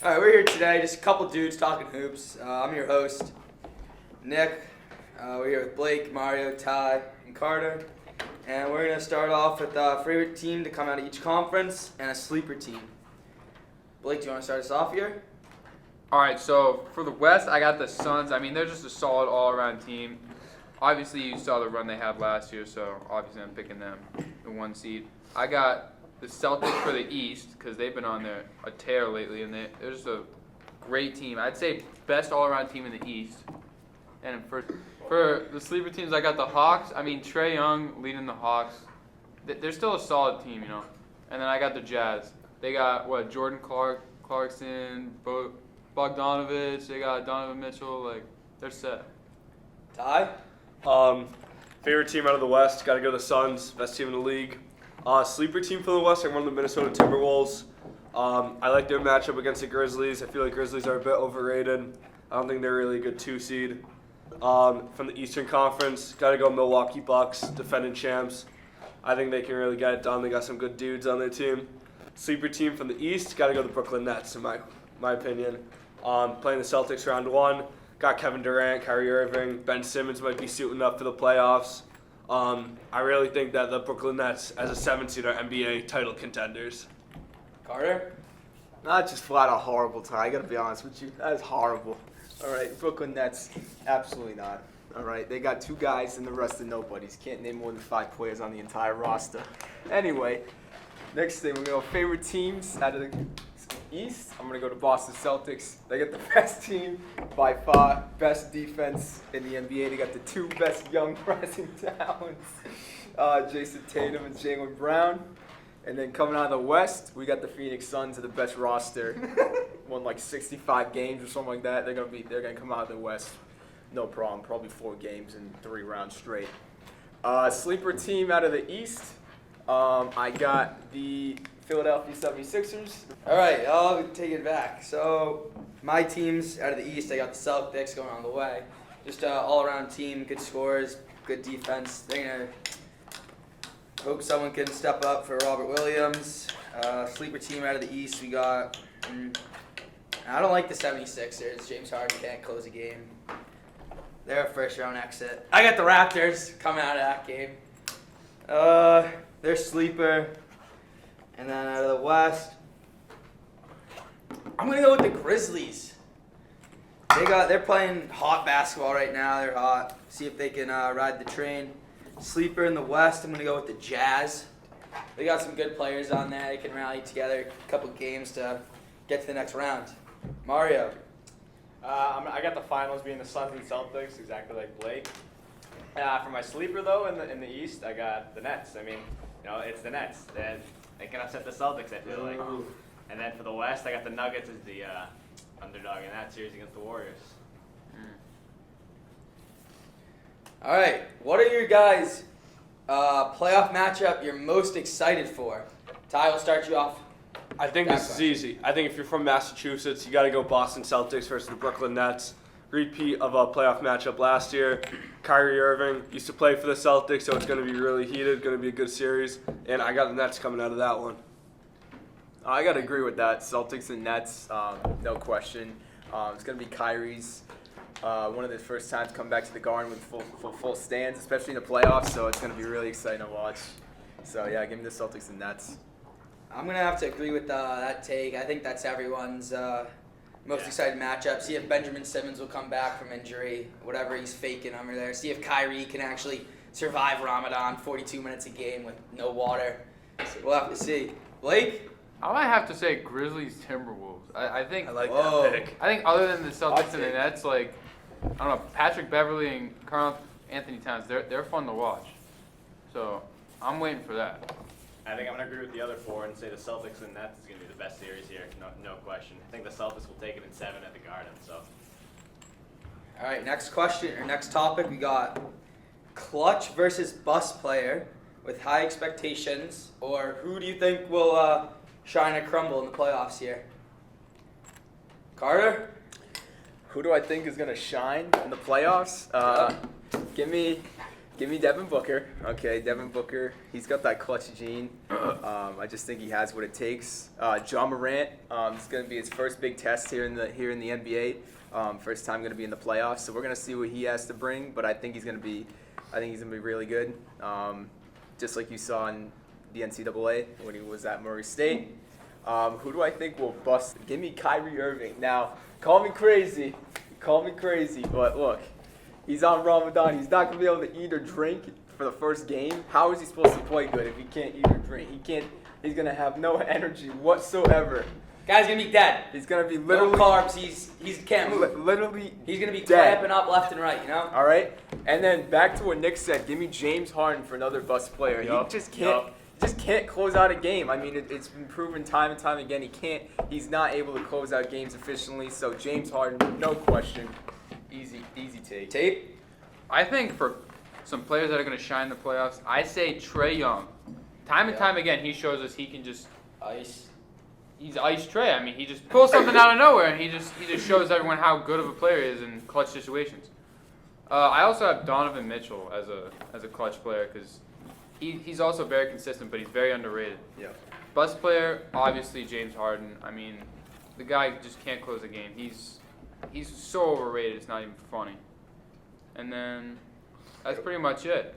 All right, we're here today, just a couple dudes talking hoops. I'm your host, Nick. We're here with Blake, Mario, Ty, and Carter. And we're going to start off with a favorite team to come out of each conference and a sleeper team. Blake, do you want to start us off here? All right, so for the West, I got the Suns. I mean, they're just a solid all-around team. Obviously, you saw the run they had last year, so obviously I'm picking them, the 1 seed. I got the Celtics for the East because they've been on a tear lately, and they're just a great team. I'd say best all-around team in the East. And for the sleeper teams, I got the Hawks. I mean, Trae Young leading the Hawks. They're still a solid team, you know. And then I got the Jazz. They got, Jordan Clarkson, Bogdanovich. They got Donovan Mitchell. Like, they're set. Ty? Favorite team out of the West, got to go the Suns, best team in the league. Sleeper team for the West, I won the Minnesota Timberwolves. I like their matchup against the Grizzlies. I feel like Grizzlies are a bit overrated. I don't think they're really a good 2 seed. From the Eastern Conference, got to go Milwaukee Bucks, defending champs. I think they can really get it done. They got some good dudes on their team. Sleeper team from the East, got to go the Brooklyn Nets, in my opinion. Playing the Celtics round 1. Got Kevin Durant, Kyrie Irving, Ben Simmons might be suiting up for the playoffs. I really think that the Brooklyn Nets, as a 7 seed, are NBA title contenders. Carter? Not just flat out horrible, Ty. I gotta be honest with you. That is horrible. All right, Brooklyn Nets, absolutely not. All right, they got 2 guys and the rest of nobodies. Can't name more than 5 players on the entire roster. Anyway, next thing, we're gonna go favorite teams out of the East. I'm gonna go to Boston Celtics. They got the best team by far, best defense in the NBA. They got the 2 best young rising talents, Jason Tatum and Jaylen Brown. And then coming out of the West, we got the Phoenix Suns, are the best roster. Won like 65 games or something like that. They're gonna come out of the West, no problem. Probably 4 games in 3 rounds straight. Sleeper team out of the East. I got the Philadelphia 76ers. All right, I'll take it back. So my teams out of the East, I got the Celtics going on the way. Just an all-around team, good scores, good defense. They're going to hope someone can step up for Robert Williams. Sleeper team out of the East, we got, I don't like the 76ers. James Harden can't close a game. They're a first-round exit. I got the Raptors coming out of that game. They're sleeper. And then out of the West, I'm gonna go with the Grizzlies. They're playing hot basketball right now. They're hot. See if they can ride the train. Sleeper in the West, I'm gonna go with the Jazz. They got some good players on there. They can rally together a couple games to get to the next round. Mario. I got the finals being the Suns and Celtics, exactly like Blake. For my sleeper though, in the East, I got the Nets. I mean, it's the Nets. They can upset the Celtics, I feel like. And then for the West, I got the Nuggets as the underdog in that series against the Warriors. All right, what are your guys' playoff matchup you're most excited for? Ty, will start you off. I think this is easy. I think if you're from Massachusetts, you got to go Boston Celtics versus the Brooklyn Nets. Repeat of a playoff matchup last year. Kyrie Irving used to play for the Celtics, so it's going to be really heated, going to be a good series. And I got the Nets coming out of that one. I got to agree with that. Celtics and Nets, no question. It's going to be Kyrie's one of his first times come back to the Garden with full stands, especially in the playoffs, so it's going to be really exciting to watch. So, yeah, give me the Celtics and Nets. I'm going to have to agree with that take. I think that's everyone's most exciting matchup. See if Benjamin Simmons will come back from injury, whatever he's faking over there. See if Kyrie can actually survive Ramadan, 42 minutes a game with no water. We'll have to see. Blake? I might have to say Grizzlies Timberwolves. I think I like Whoa. that pick. I think other than the Celtics and the take. Nets, like I don't know, Patrick Beverly and Karl Anthony Towns, they're fun to watch. So I'm waiting for that. I think I'm going to agree with the other 4 and say the Celtics and Nets is going to be the best series here, no question. I think the Celtics will take it in 7 at the Garden. So. All right, next question, or next topic, we got clutch versus bus player with high expectations, or who do you think will shine or crumble in the playoffs here? Carter? Who do I think is going to shine in the playoffs? Give me Give me Devin Booker. Okay, Devin Booker. He's got that clutch gene. I just think he has what it takes. John Morant. It's going to be his first big test here in the NBA. First time going to be in the playoffs. So we're going to see what he has to bring. But I think he's going to be really good. Just like you saw in the NCAA when he was at Murray State. Who do I think will bust? Give me Kyrie Irving. Now, call me crazy, but look, he's on Ramadan. He's not gonna be able to eat or drink for the first game. How is he supposed to play good if he can't eat or drink? He's gonna have no energy whatsoever. Guy's gonna be dead. He's gonna be No literally carbs. He can't move. literally. He's gonna be dead. cramping up left and right. You know. All right, and then back to what Nick said. Give me James Harden for another bust player. Yup, He just can't. yup. Just can't close out a game. I mean, it's been proven time and time again. He's not able to close out games efficiently. So James Harden, no question, easy take. Tape. I think for some players that are going to shine in the playoffs, I say Trae Young. Time and Yeah. time again, he shows us he can just. Ice. He's ice Trae. I mean, he just pulls something out of nowhere, and he just shows everyone how good of a player he is in clutch situations. I also have Donovan Mitchell as a clutch player because he's also very consistent, but he's very underrated. Yeah. Best player, obviously James Harden. I mean, the guy just can't close a game. He's so overrated. It's not even funny. And then that's pretty much it.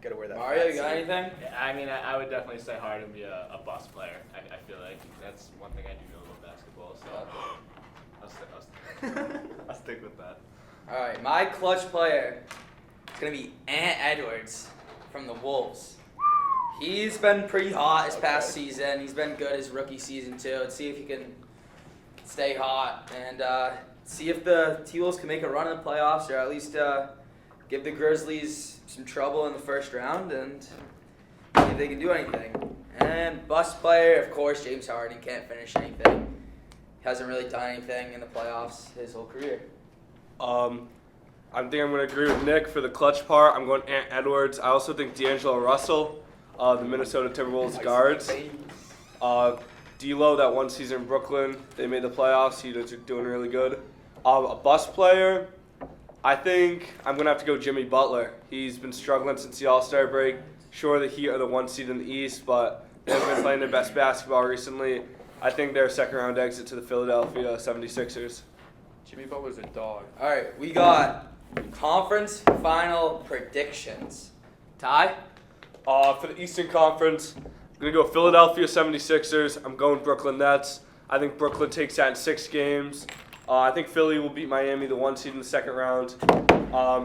Gotta wear that. Mario, fat you got suit. anything? Yeah, I mean, I would definitely say Harden be a bust player. I feel like that's one thing I do know about basketball, so I'll stick with that. All right, my clutch player is gonna be Ant Edwards from the Wolves. He's been pretty hot this past season. He's been good his rookie season too. Let's see if he can stay hot and see if the T-Wolves can make a run in the playoffs or at least give the Grizzlies some trouble in the first round and see if they can do anything. And bust player, of course, James Harden can't finish anything. Hasn't really done anything in the playoffs his whole career. I think I'm going to agree with Nick for the clutch part. I'm going Ant Edwards. I also think D'Angelo Russell, the Minnesota Timberwolves guards. D'Lo, that one season in Brooklyn, they made the playoffs. He was doing really good. A bust player, I think I'm going to have to go Jimmy Butler. He's been struggling since the All-Star break. Sure, the Heat are the one seed in the East, but they haven't been playing their best basketball recently. I think they're a second-round exit to the Philadelphia 76ers. Jimmy Butler's a dog. All right, we got conference final predictions. Ty? For the Eastern Conference, I'm going to go Philadelphia 76ers. I'm going Brooklyn Nets. I think Brooklyn takes that in 6 games. I think Philly will beat Miami, the one seed in the second round.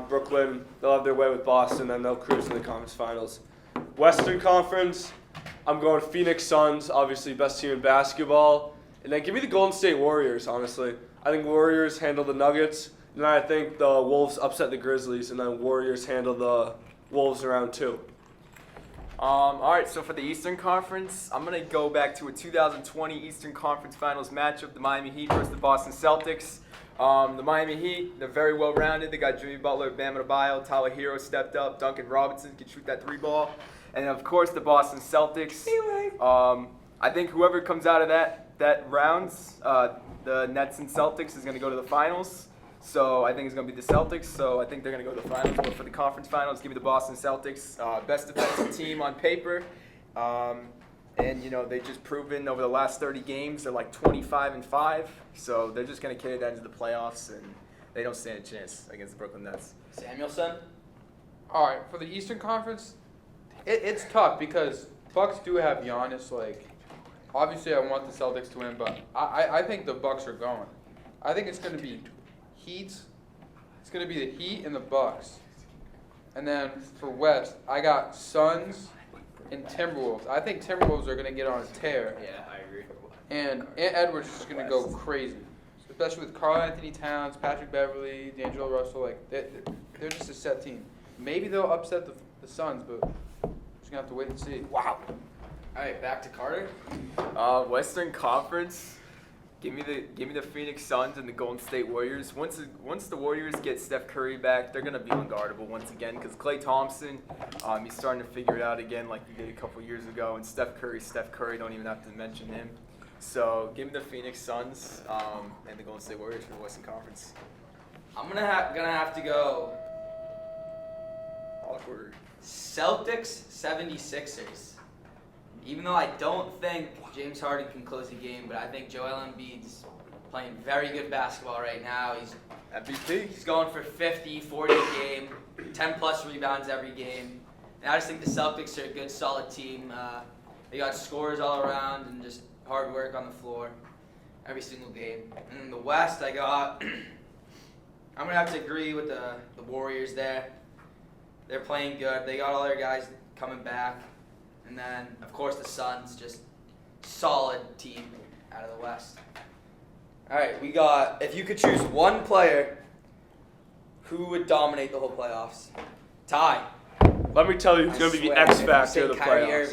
Brooklyn, they'll have their way with Boston, and they'll cruise to the conference finals. Western Conference, I'm going Phoenix Suns, obviously best team in basketball. And then give me the Golden State Warriors, honestly. I think Warriors handle the Nuggets, and then I think the Wolves upset the Grizzlies, and then Warriors handle the Wolves in round 2. All right, so for the Eastern Conference, I'm going to go back to a 2020 Eastern Conference Finals matchup, the Miami Heat versus the Boston Celtics. The Miami Heat, they're very well-rounded. They got Jimmy Butler, Bam Adebayo, Tyler Hero stepped up, Duncan Robinson can shoot that 3-ball. And, of course, the Boston Celtics. I think whoever comes out of that rounds, the Nets and Celtics is going to go to the finals. So I think it's going to be the Celtics. So I think they're going to go to the finals. But for the conference finals, give me the Boston Celtics. Best defensive team on paper. And, you know, they've just proven over the last 30 games, they're like 25-5. So they're just going to carry that into the playoffs. And they don't stand a chance against the Brooklyn Nets. Samuelson? All right, for the Eastern Conference, it's tough because Bucks do have Giannis. Like, obviously, I want the Celtics to win, but I think the Bucks are going. I think it's going to be Heat. It's going to be the Heat and the Bucks. And then for West, I got Suns and Timberwolves. I think Timberwolves are going to get on a tear. Yeah, I agree. And Ant Edwards is going to go crazy, especially with Karl Anthony Towns, Patrick Beverly, D'Angelo Russell. Like they're just a set team. Maybe they'll upset the Suns, but we're just gonna have to wait and see. Wow. All right, back to Carter. Western Conference, give me the Phoenix Suns and the Golden State Warriors. Once the Warriors get Steph Curry back, they're gonna be unguardable once again because Klay Thompson, he's starting to figure it out again like he did a couple years ago. And Steph Curry, don't even have to mention him. So give me the Phoenix Suns and the Golden State Warriors for the Western Conference. I'm gonna have to go. Awkward. Celtics 76ers. Even though I don't think James Harden can close the game, but I think Joel Embiid's playing very good basketball right now. MVP. He's going for 50, 40 a game, 10 plus rebounds every game. And I just think the Celtics are a good, solid team. They got scores all around and just hard work on the floor every single game. And in the West, I got. I'm gonna have to agree with the Warriors there. They're playing good. They got all their guys coming back. And then, of course, the Suns, just solid team out of the West. All right, we got, if you could choose one player, who would dominate the whole playoffs? Ty. Let me tell you, who's I going to be the swear, X if you factor say of the Kyrie playoffs.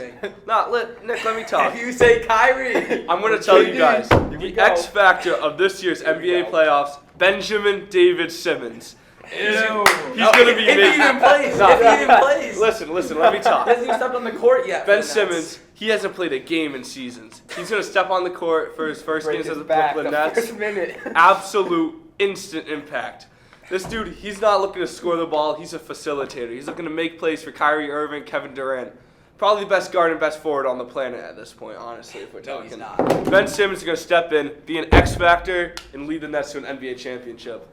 Irving. Nick, let me talk. If you say Kyrie. I'm going to tell you KD, guys, here we the go. X factor of this year's NBA playoffs, Benjamin David Simmons. He's going to be If he even plays. Nah. If he even plays. Listen, let me talk. He hasn't even stepped on the court yet. for Ben the Nets. Simmons, he hasn't played a game in seasons. He's going to step on the court for his first Break games his as the back Brooklyn the Nets. first minute. Absolute instant impact. This dude, he's not looking to score the ball. He's a facilitator. He's looking to make plays for Kyrie Irving, Kevin Durant. Probably the best guard and best forward on the planet at this point, honestly, if we're No, talking. he's not. Ben Simmons is going to step in, be an X factor, and lead the Nets to an NBA championship.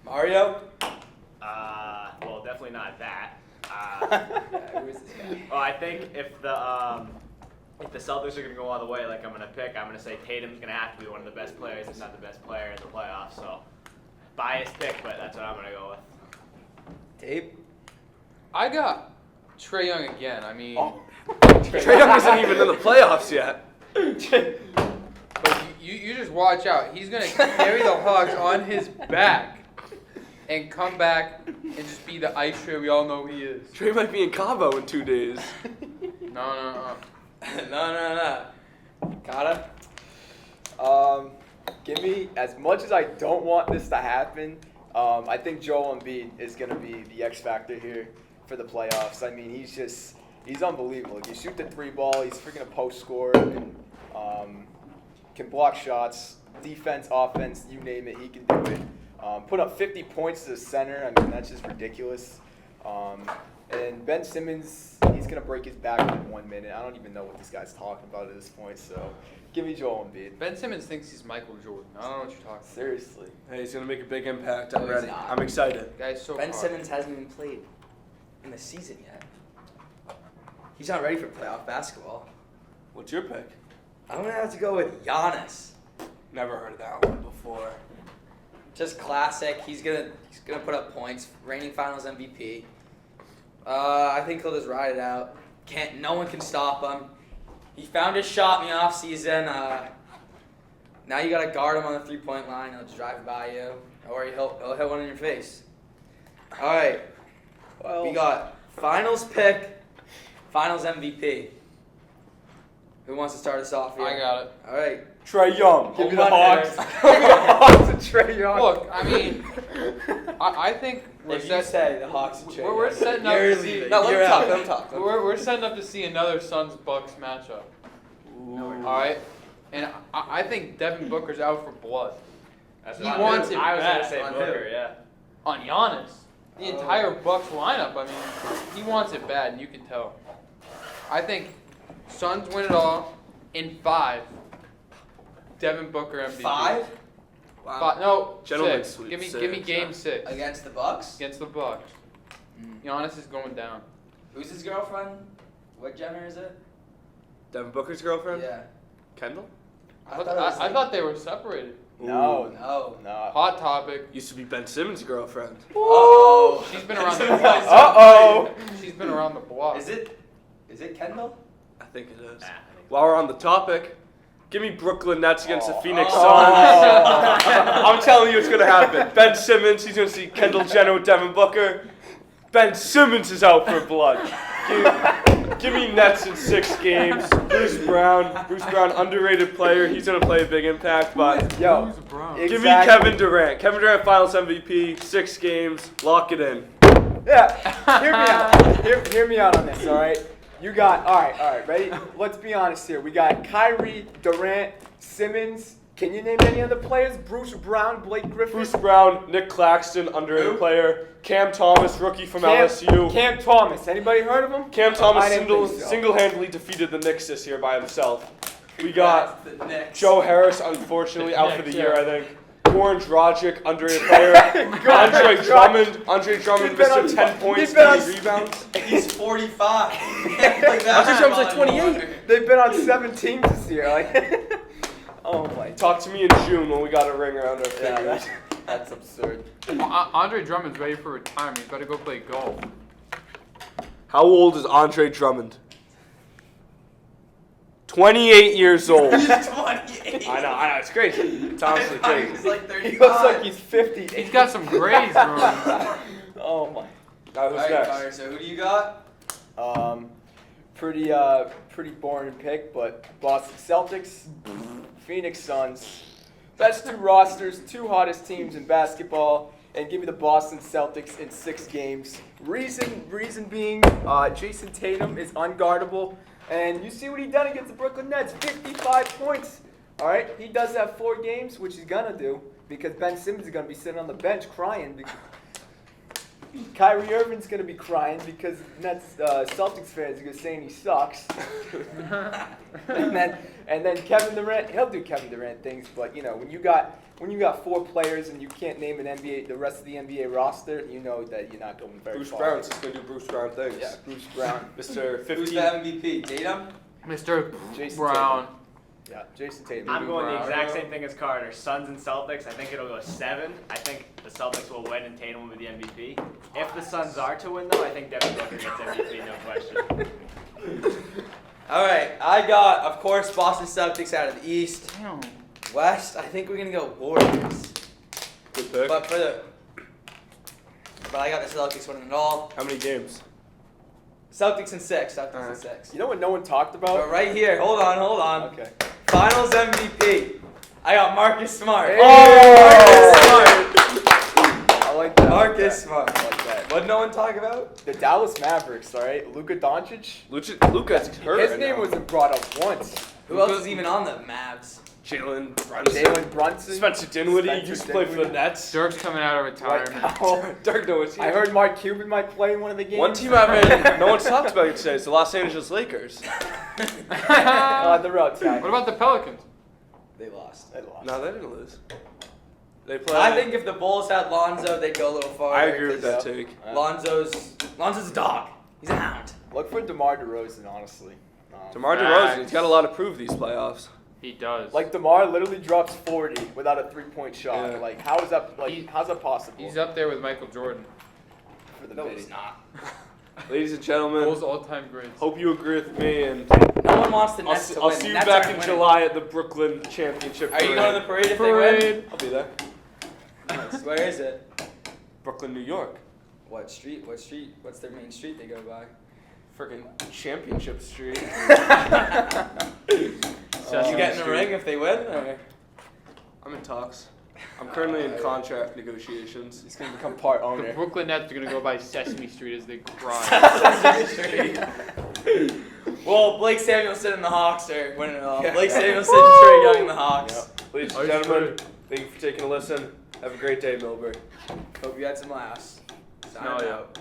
Mario? Well, definitely not that. Yeah, who is this guy? Well, I think if the Celtics are gonna go all the way, like I'm gonna say Tatum's gonna have to be one of the best players, if not the best player in the playoffs. So, biased pick, but that's what I'm gonna go with. Dave? I got Trae Young again. I mean, Trae Young isn't even in the playoffs yet. but you just watch out. He's gonna carry the Hawks on his back and come back and just be the ice Trae we all know he is. Trae might be in Cabo in 2 days. No. No. Kata? Give me, as much as I don't want this to happen, I think Joel Embiid is going to be the X factor here for the playoffs. I mean, he's unbelievable. He can shoot the three ball. He's freaking a post scorer. Can block shots, defense, offense, you name it, he can do it. Put up 50 points to the center. I mean, that's just ridiculous. And Ben Simmons, he's going to break his back in 1 minute. I don't even know what this guy's talking about at this point, so give me Joel Embiid. Ben Simmons thinks he's Michael Jordan. I don't know what you're talking about. Seriously. Hey, he's going to make a big impact. I'm No, he's ready. not. I'm excited. Guy's so Ben hard. Simmons hasn't even played in the season yet. He's not ready for playoff basketball. What's your pick? I'm going to have to go with Giannis. Never heard of that one before. Just classic. He's gonna put up points. Reigning Finals MVP. I think he'll just ride it out. No one can stop him. He found his shot in the offseason. Now you gotta guard him on the 3-point line. He'll just drive by you, or he'll hit one in your face. All right. Well, We got Finals pick, Finals MVP. Who wants to start us off here? I got it. All right. Trae Young. Give me Home the run Hawks. hitter. Give me the Hawks and Trae Young. Look, I mean, I think we're If you say the Hawks and Trae we're Young, setting up you're to see. leaving. No, let You're me out. talk. Let me talk. We're setting up to see another Suns Bucks matchup. All right, and I think Devin Booker's out for blood That's He what I wants was- it I was bad. gonna say On Booker, who? yeah. on Giannis. The entire Bucks lineup. I mean, he wants it bad, and you can tell. I think Suns win it all in 5. Devin Booker MVP. 5 No, Gentlemen 6. sweep, Give me six, game 6 against the Bucks. against the Bucks. Giannis is going down. Who's his girlfriend? What Jenner is it? Devin Booker's girlfriend? Yeah. Kendall? I thought they were separated. No, No. no. Hot topic. Used to be Ben Simmons' girlfriend. Oh. She's been around the block. Uh-oh. She's been around the block. Is it Kendall? I think it is. Nah, I think While we're on the topic, give me Brooklyn Nets against the Phoenix Oh. Suns. I'm telling you it's going to happen. Ben Simmons, he's going to see Kendall Jenner with Devin Booker. Ben Simmons is out for blood. Give me Nets in 6 games. Bruce Brown, underrated player. He's going to play a big impact, but Yo, give me Kevin Durant. Kevin Durant Finals MVP, 6 games. Lock it in. Yeah, hear me out. Hear me out on this, all right? You got, all right, ready? Let's be honest here. We got Kyrie, Durant, Simmons, Can you name any other players? Bruce Brown, Blake Griffin? Bruce Brown, Nick Claxton, underrated Who? player. Cam Thomas, rookie from LSU. Cam Thomas. Anybody heard of him? Cam Thomas I didn't think so. single-handedly defeated the Knicks this year by himself. We got That's the Knicks. Joe Harris, unfortunately, out for the Knicks, year, yeah. I think. Orange Dragic, underrated player. Andre Drummond, He's been on- Mr. 10 points, he's been on- 20 rebounds. He's 45. Andre Drummond's like 28. They've been on 7 teams this year. Like, oh my. Talk to me in June when we got a ring around our Yeah, fingers. that's absurd. Andre Drummond's ready for retirement. He's got to go play golf. How old is Andre Drummond? 28 years old. He's 28. I know, it's crazy. It's honestly I thought he crazy. was like 35. He looks like he's 50. He's got some grays growing. Oh my. Who's All right, next? Carter, so who do you got? Pretty boring pick, but Boston Celtics, Phoenix Suns, best 2 rosters, 2 hottest teams in basketball, and give me the Boston Celtics in 6 games. Reason being, Jason Tatum is unguardable, and you see what he done against the Brooklyn Nets, 55 points. All right, he does that 4 games, which he's gonna do because Ben Simmons is gonna be sitting on the bench crying. Because Kyrie Irving's gonna be crying because Nets Celtics fans are gonna saying he sucks. and then Kevin Durant, he'll do Kevin Durant things, but you know when you got 4 players and you can't name the rest of the NBA roster, you know that you're not going very Bruce far. Brown's just going to do Bruce Brown things. Yeah, Bruce Brown. Mr. Who's 15. the MVP? Tatum? Mr. Jason Brown. Yeah, Jason Tatum. I'm going the Brown. exact same thing as Carter. Suns and Celtics. I think it'll go 7. I think the Celtics will win and Tatum will be the MVP. If the Suns are to win, though, I think Devin Booker gets MVP, no question. All right, I got, of course, Boston Celtics out of the East. Damn. West, I think we're gonna go Warriors. Good pick. But I got the Celtics winning it all. How many games? Celtics in 6. Celtics in Alright. 6. You know what no one talked But about? right here, hold on. Okay. Finals MVP. I got Marcus Smart. Hey! Marcus Smart. I like that. Marcus Smart. I like that. What did no one talk about? The Dallas Mavericks, all right? Luka Doncic. Luka's hurt. His right name now. wasn't brought up once. Who else is even on the Mavs? Jalen Brunson. Jalen Brunson. Spencer Dinwiddie Spencer used to play for the Dinwiddie. Nets. Dirk's coming out of Right retirement. now. Dirk Nowitzki. I heard Mark Cuban might play in one of the games. One team no one's talked about it today is the Los Angeles Lakers. They're outside. What about the Pelicans? They lost. They lost. No, they didn't lose. They played. I think if the Bulls had Lonzo, they'd go a little farther. I agree with that 'cause take. Lonzo's a dog. He's a hound. Look for DeMar DeRozan, honestly. DeMar DeRozan, he's got a lot to prove these playoffs. He does. Like DeMar literally drops 40 without a 3-point shot. Yeah. Like how is that? Like He- how's that possible? He's up there with Michael Jordan. for the No, biddy. he's not. Ladies and gentlemen, Bulls all-time greats. hope you agree with me, and No one wants the I'll Nets to I'll win. see you Nets back aren't in winning. July at the Brooklyn Championship. Are you going to the parade if they Parade. I'll be there. win? Nice. Where is it? Brooklyn, New York. What street? What street? What's their main street they go by? Freaking Championship Street. You get in the ring if they win? Or? I'm in talks. I'm currently in contract negotiations. He's gonna become part The owner. Brooklyn Nets are going to go by Sesame Street as they cry. Well, Blake Samuelson and the Hawks are winning it all. Yeah. Blake Samuelson and Trae Young and the Hawks. Ladies Are and you gentlemen, thank you for taking a listen. Have a great day, Milbury. Hope you had some laughs. Signing Hell yeah. out.